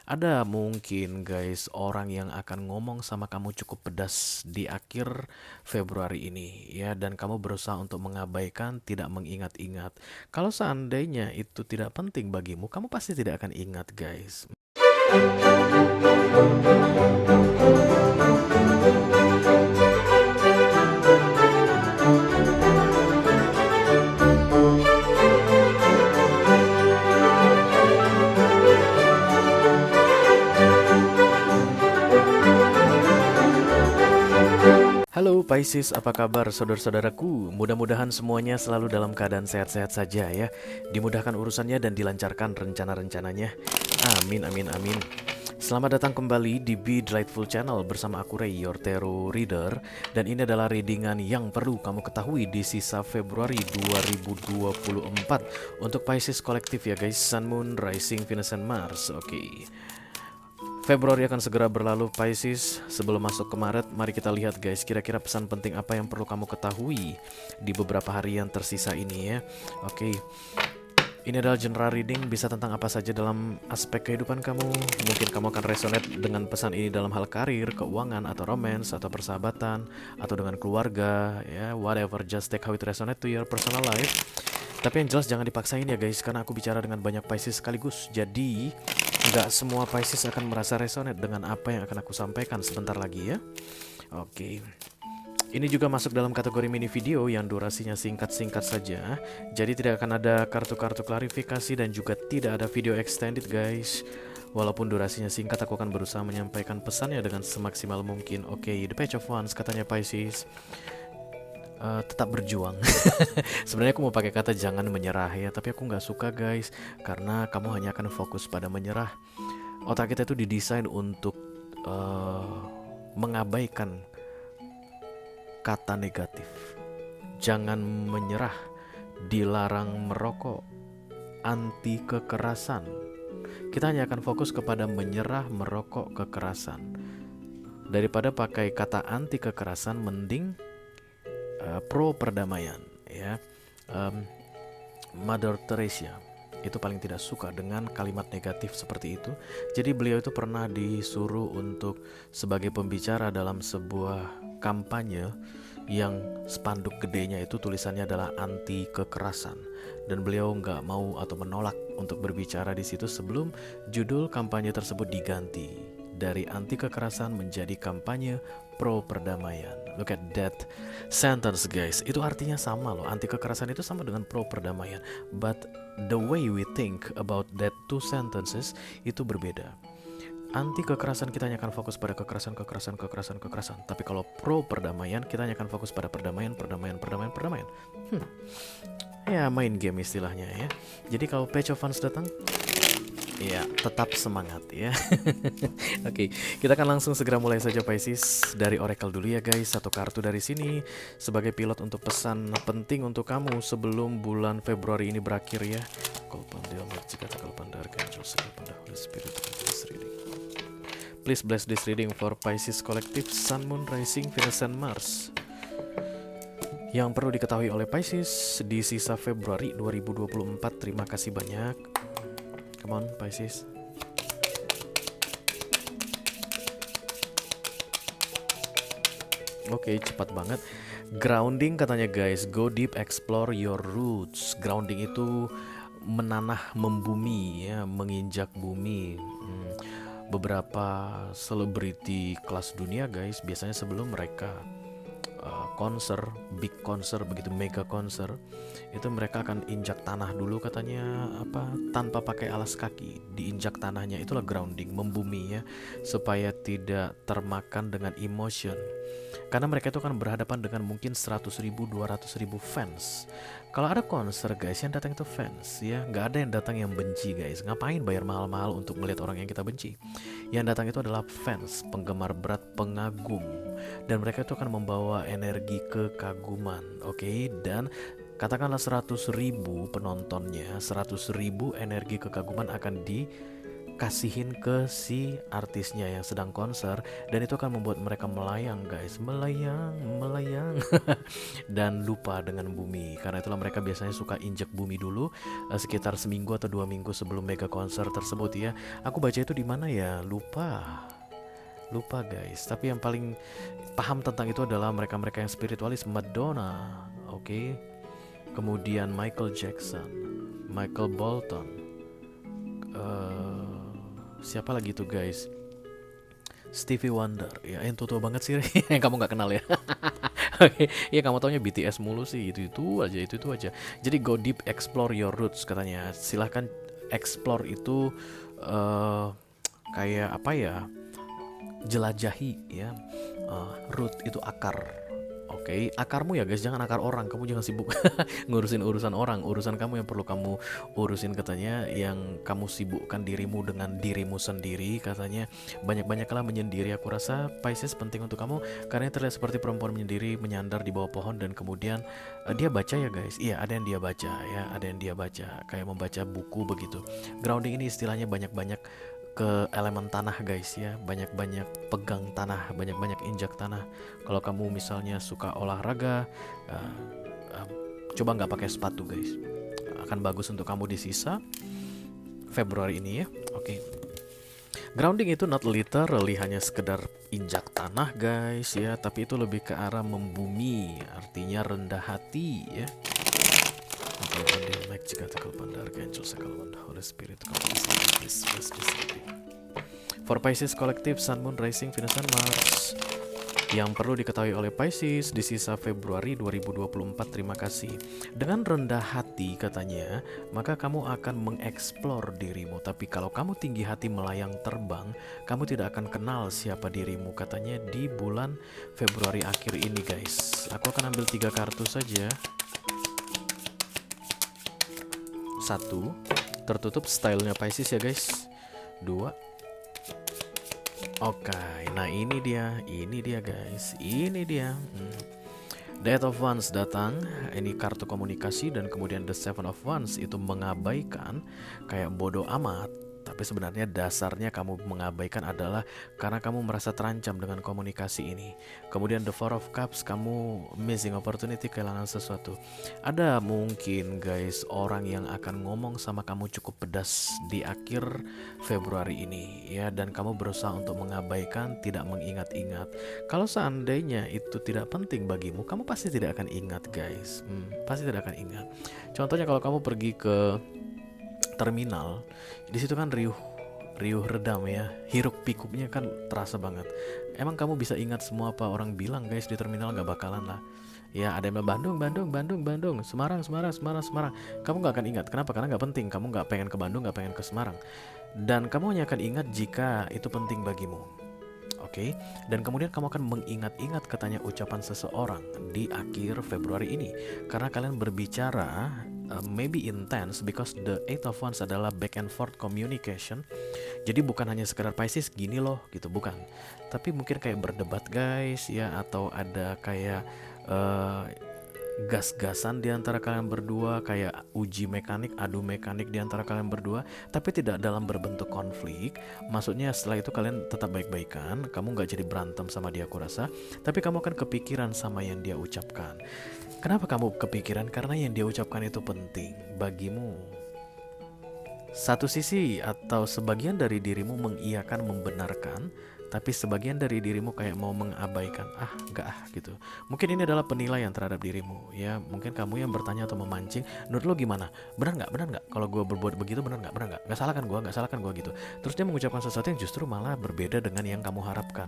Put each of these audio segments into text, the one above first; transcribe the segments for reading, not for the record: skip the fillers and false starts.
Ada mungkin guys orang yang akan ngomong sama kamu cukup pedas di akhir Februari ini ya, dan kamu berusaha untuk mengabaikan, tidak mengingat-ingat. Kalau seandainya itu tidak penting bagimu, kamu pasti tidak akan ingat guys. Halo Pisces, apa kabar saudara-saudaraku? Mudah-mudahan semuanya selalu dalam keadaan sehat-sehat saja ya. Dimudahkan urusannya dan dilancarkan rencana-rencananya. Amin, amin, amin. Selamat datang kembali di Be Delightful Channel bersama aku Ray, your tarot reader. Dan ini adalah readingan yang perlu kamu ketahui di sisa Februari 2024 untuk Pisces kolektif ya guys. Sun, Moon, Rising, Venus, and Mars. Oke. Februari akan segera berlalu Pisces. Sebelum masuk ke Maret, mari kita lihat guys, kira-kira pesan penting apa yang perlu kamu ketahui di beberapa hari yang tersisa ini ya. Oke. Ini adalah general reading, bisa tentang apa saja dalam aspek kehidupan kamu. Mungkin kamu akan resonate dengan pesan ini dalam hal karir, keuangan, atau romance, atau persahabatan, atau dengan keluarga, ya, whatever, just take how it resonate to your personal life. Tapi yang jelas jangan dipaksain ya guys, karena aku bicara dengan banyak Pisces sekaligus. Jadi, nggak semua Pisces akan merasa resonate dengan apa yang akan aku sampaikan sebentar lagi ya. Oke. Ini juga masuk dalam kategori mini video yang durasinya singkat-singkat saja. Jadi tidak akan ada kartu-kartu klarifikasi dan juga tidak ada video extended guys. Walaupun durasinya singkat, aku akan berusaha menyampaikan pesannya dengan semaksimal mungkin. Oke, the Page of Wands katanya Pisces. Tetap berjuang. Sebenarnya aku mau pakai kata jangan menyerah ya, tapi aku nggak suka guys, karena kamu hanya akan fokus pada menyerah. Otak kita itu didesain untuk mengabaikan kata negatif. Jangan menyerah, dilarang merokok, anti kekerasan. Kita hanya akan fokus kepada menyerah, merokok, kekerasan. Daripada pakai kata anti kekerasan, mending pro perdamaian ya. Mother Teresa itu paling tidak suka dengan kalimat negatif seperti itu. Jadi beliau itu pernah disuruh untuk sebagai pembicara dalam sebuah kampanye yang spanduk gedenya itu tulisannya adalah anti kekerasan, dan beliau nggak mau atau menolak untuk berbicara di situ sebelum judul kampanye tersebut diganti dari anti kekerasan menjadi kampanye pro perdamaian. Look at that sentence guys, itu artinya sama loh. Anti kekerasan itu sama dengan pro perdamaian, but the way we think about that two sentences itu berbeda. Anti kekerasan kita hanya akan fokus pada kekerasan, kekerasan, kekerasan, kekerasan. Tapi kalau pro perdamaian kita hanya akan fokus pada perdamaian, perdamaian, perdamaian, perdamaian. Ya main game istilahnya ya. Jadi kalau Page of Wands datang, ya tetap semangat ya. Oke, kita akan langsung segera mulai saja Pisces. Dari Oracle dulu ya guys, satu kartu dari sini sebagai pilot untuk pesan penting untuk kamu sebelum bulan Februari ini berakhir ya. Kolpanda Magic atau Kolpanda Archangel Kolpanda Holy Spirit this reading. Please bless this reading for Pisces Collective, Sun, Moon, Rising, Venus, and Mars. Yang perlu diketahui oleh Pisces di sisa Februari 2024. Terima kasih banyak. Come on Pisces. Oke, cepat banget. Grounding katanya guys, go deep, explore your roots. Grounding itu menanah, membumi ya, menginjak bumi. Beberapa selebriti kelas dunia guys, biasanya sebelum mereka konser, big konser, begitu mega konser, itu mereka akan injak tanah dulu katanya, apa, tanpa pakai alas kaki, diinjak tanahnya. Itulah grounding, membumi ya, supaya tidak termakan dengan emotion. Karena mereka itu akan berhadapan dengan mungkin 100.000, 200.000 fans. Kalau ada konser guys, yang datang itu fans ya, nggak ada yang datang yang benci guys. Ngapain bayar mahal-mahal untuk melihat orang yang kita benci? Yang datang itu adalah fans, penggemar berat, pengagum. Dan mereka itu akan membawa energi kekaguman, oke? Dan katakanlah 100.000 penontonnya, 100.000 energi kekaguman akan kasihin ke si artisnya yang sedang konser, dan itu akan membuat mereka melayang guys, melayang melayang dan lupa dengan bumi. Karena itulah mereka biasanya suka injek bumi dulu sekitar seminggu atau 2 minggu sebelum mega konser tersebut ya. Aku baca itu di mana ya, lupa guys. Tapi yang paling paham tentang itu adalah mereka-mereka yang spiritualis. Madonna, oke. Kemudian Michael Jackson, Michael Bolton, siapa lagi tuh guys, Stevie Wonder ya, yang tua banget sih yang kamu nggak kenal ya. Oke, ya kamu taunya BTS mulu sih, itu aja. Jadi go deep, explore your roots katanya. Silahkan explore itu kayak apa ya, jelajahi ya. Root itu akar. Oke, akarmu ya guys, jangan akar orang. Kamu jangan sibuk ngurusin urusan orang. Urusan kamu yang perlu kamu urusin katanya, yang kamu sibukkan dirimu dengan dirimu sendiri katanya. Banyak-banyaklah menyendiri. Aku rasa Pisces penting untuk kamu karena terlihat seperti perempuan menyendiri menyandar di bawah pohon, dan kemudian dia baca ya guys. Iya, ada yang dia baca ya, ada yang dia baca kayak membaca buku begitu. Grounding ini istilahnya banyak-banyak ke elemen tanah guys ya, banyak-banyak pegang tanah, banyak-banyak injak tanah. Kalau kamu misalnya suka olahraga, coba nggak pakai sepatu guys, akan bagus untuk kamu di sisa Februari ini ya. Oke. Grounding itu not literally hanya sekedar injak tanah guys ya, tapi itu lebih ke arah membumi, artinya rendah hati ya. Holy Spirit, for Pisces Collective, Sun, Moon, Rising, Venus, dan Mars. Yang perlu diketahui oleh Pisces di sisa Februari 2024, terima kasih. Dengan rendah hati katanya, maka kamu akan mengeksplor dirimu. Tapi kalau kamu tinggi hati melayang terbang, kamu tidak akan kenal siapa dirimu katanya di bulan Februari akhir ini guys. Aku akan ambil 3 kartu saja. 1, tertutup stylenya Pisces ya guys. 2. Oke, nah ini dia guys, ini dia. Death of Wands datang, ini kartu komunikasi, dan kemudian the Seven of Wands itu mengabaikan, kayak bodoh amat. Tapi sebenarnya dasarnya kamu mengabaikan adalah karena kamu merasa terancam dengan komunikasi ini. Kemudian the Four of Cups, kamu missing opportunity, kehilangan sesuatu. Ada mungkin guys orang yang akan ngomong sama kamu cukup pedas di akhir Februari ini ya, dan kamu berusaha untuk mengabaikan, tidak mengingat-ingat. Kalau seandainya itu tidak penting bagimu, kamu pasti tidak akan ingat guys. Pasti tidak akan ingat. Contohnya kalau kamu pergi ke terminal, di situ kan riuh redam ya, hiruk pikuknya kan terasa banget. Emang kamu bisa ingat semua apa orang bilang guys di terminal? Nggak bakalan lah ya. Ada yang bilang Bandung, Semarang. Kamu nggak akan ingat. Kenapa? Karena nggak penting. Kamu nggak pengen ke Bandung, nggak pengen ke Semarang, dan kamu hanya akan ingat jika itu penting bagimu. Oke, dan kemudian kamu akan mengingat-ingat katanya ucapan seseorang di akhir Februari ini, karena kalian berbicara maybe intense, because the Eight of Wands adalah back and forth communication. Jadi bukan hanya sekedar Pisces gini loh gitu, bukan. Tapi mungkin kayak berdebat guys ya, atau ada kayak gas-gasan di antara kalian berdua, kayak uji mekanik, adu mekanik di antara kalian berdua, tapi tidak dalam berbentuk konflik. Maksudnya setelah itu kalian tetap baik-baikan, kamu nggak jadi berantem sama dia aku rasa, tapi kamu akan kepikiran sama yang dia ucapkan. Kenapa kamu kepikiran? Karena yang dia ucapkan itu penting bagimu. Satu sisi atau sebagian dari dirimu mengiyakan, membenarkan, tapi sebagian dari dirimu kayak mau mengabaikan, enggak gitu. Mungkin ini adalah penilaian terhadap dirimu ya. Mungkin kamu yang bertanya atau memancing, menurut lo gimana? Benar nggak? Kalau gue berbuat begitu benar nggak? Nggak salah kan gue gitu. Terus dia mengucapkan sesuatu yang justru malah berbeda dengan yang kamu harapkan.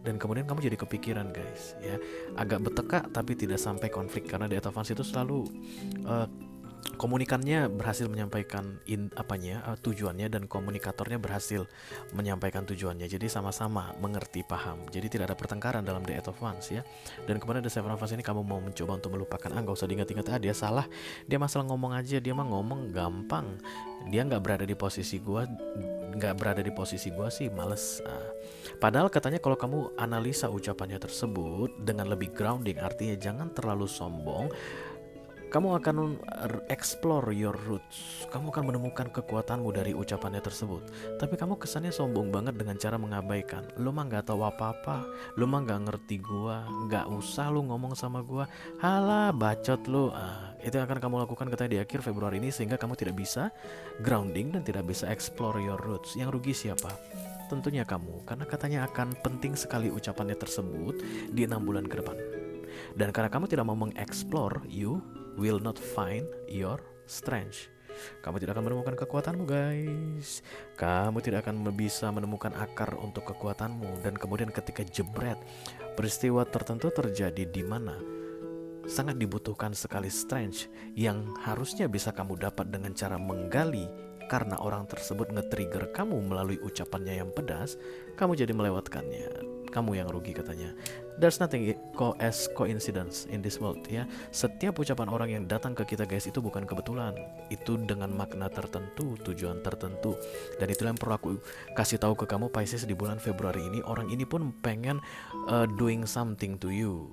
Dan kemudian kamu jadi kepikiran guys ya. Agak bertekak tapi tidak sampai konflik, karena di advance itu selalu komunikannya berhasil menyampaikan tujuannya, dan komunikatornya berhasil menyampaikan tujuannya. Jadi sama-sama mengerti, paham. Jadi tidak ada pertengkaran dalam The Eight of Wands ya. Dan kemudian The Seven of Wands ini kamu mau mencoba untuk melupakan, gak usah diingat-ingat, dia salah, dia masalah ngomong aja, dia mah ngomong gampang, dia nggak berada di posisi gua sih males. Padahal katanya kalau kamu analisa ucapannya tersebut dengan lebih grounding, artinya jangan terlalu sombong, Kamu akan explore your roots. Kamu akan menemukan kekuatanmu dari ucapannya tersebut. Tapi kamu kesannya sombong banget dengan cara mengabaikan. Lu mah gak tahu apa-apa. Lu mah gak ngerti gua. Gak usah lu ngomong sama gua. Halah, bacot lu. Itu yang akan kamu lakukan katanya di akhir Februari ini, sehingga kamu tidak bisa grounding dan tidak bisa explore your roots. Yang rugi siapa? Tentunya kamu, karena katanya akan penting sekali ucapannya tersebut di 6 bulan ke depan. Dan karena kamu tidak mau mengeksplor, you will not find your strength. Kamu tidak akan menemukan kekuatanmu, guys. Kamu tidak akan bisa menemukan akar untuk kekuatanmu. Dan kemudian ketika jebret, peristiwa tertentu terjadi di mana sangat dibutuhkan sekali strength yang harusnya bisa kamu dapat dengan cara menggali, karena orang tersebut nge-trigger kamu melalui ucapannya yang pedas, kamu jadi melewatkannya. Kamu yang rugi katanya. There's nothing as coincidence in this world, ya. Setiap ucapan orang yang datang ke kita, guys, itu bukan kebetulan. Itu dengan makna tertentu, tujuan tertentu. Dan itulah yang perlu aku kasih tahu ke kamu, Pisces, di bulan Februari ini. Orang ini pun pengen doing something to you.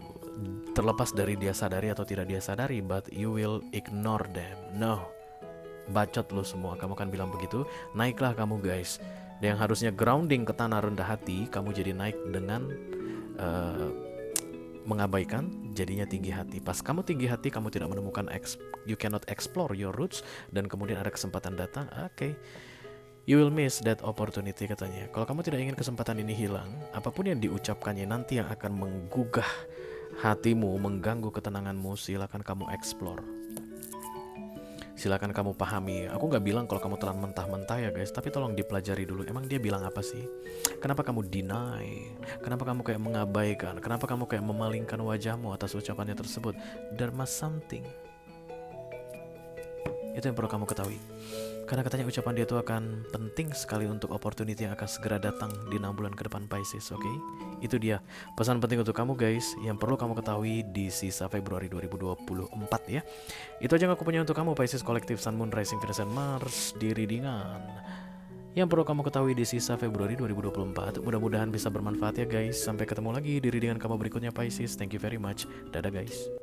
Terlepas dari dia sadari atau tidak dia sadari, but you will ignore them. No. Bacot lo semua, kamu kan bilang begitu. Naiklah kamu, guys. Dan yang harusnya grounding ke tanah rendah hati, kamu jadi naik dengan mengabaikan, jadinya tinggi hati. Pas kamu tinggi hati, kamu tidak menemukan you cannot explore your roots, dan kemudian ada kesempatan datang, okay, you will miss that opportunity katanya. Kalau kamu tidak ingin kesempatan ini hilang, apapun yang diucapkannya nanti yang akan menggugah hatimu, mengganggu ketenanganmu, silakan kamu explore. Silakan kamu pahami. Aku gak bilang kalau kamu telan mentah-mentah ya, guys, tapi tolong dipelajari dulu. Emang dia bilang apa sih? Kenapa kamu deny? Kenapa kamu kayak mengabaikan? Kenapa kamu kayak memalingkan wajahmu atas ucapannya tersebut? There must something. Itu yang perlu kamu ketahui. Karena katanya ucapan dia itu akan penting sekali untuk opportunity yang akan segera datang di 6 bulan ke depan, Pisces, oke? Itu dia pesan penting untuk kamu, guys, yang perlu kamu ketahui di sisa Februari 2024 ya. Itu aja yang aku punya untuk kamu, Pisces Kolektif Sun, Moon, Rising, Venus, and Mars di readingan yang perlu kamu ketahui di sisa Februari 2024. Mudah-mudahan bisa bermanfaat ya, guys. Sampai ketemu lagi di readingan kamu berikutnya, Pisces. Thank you very much. Dadah, guys.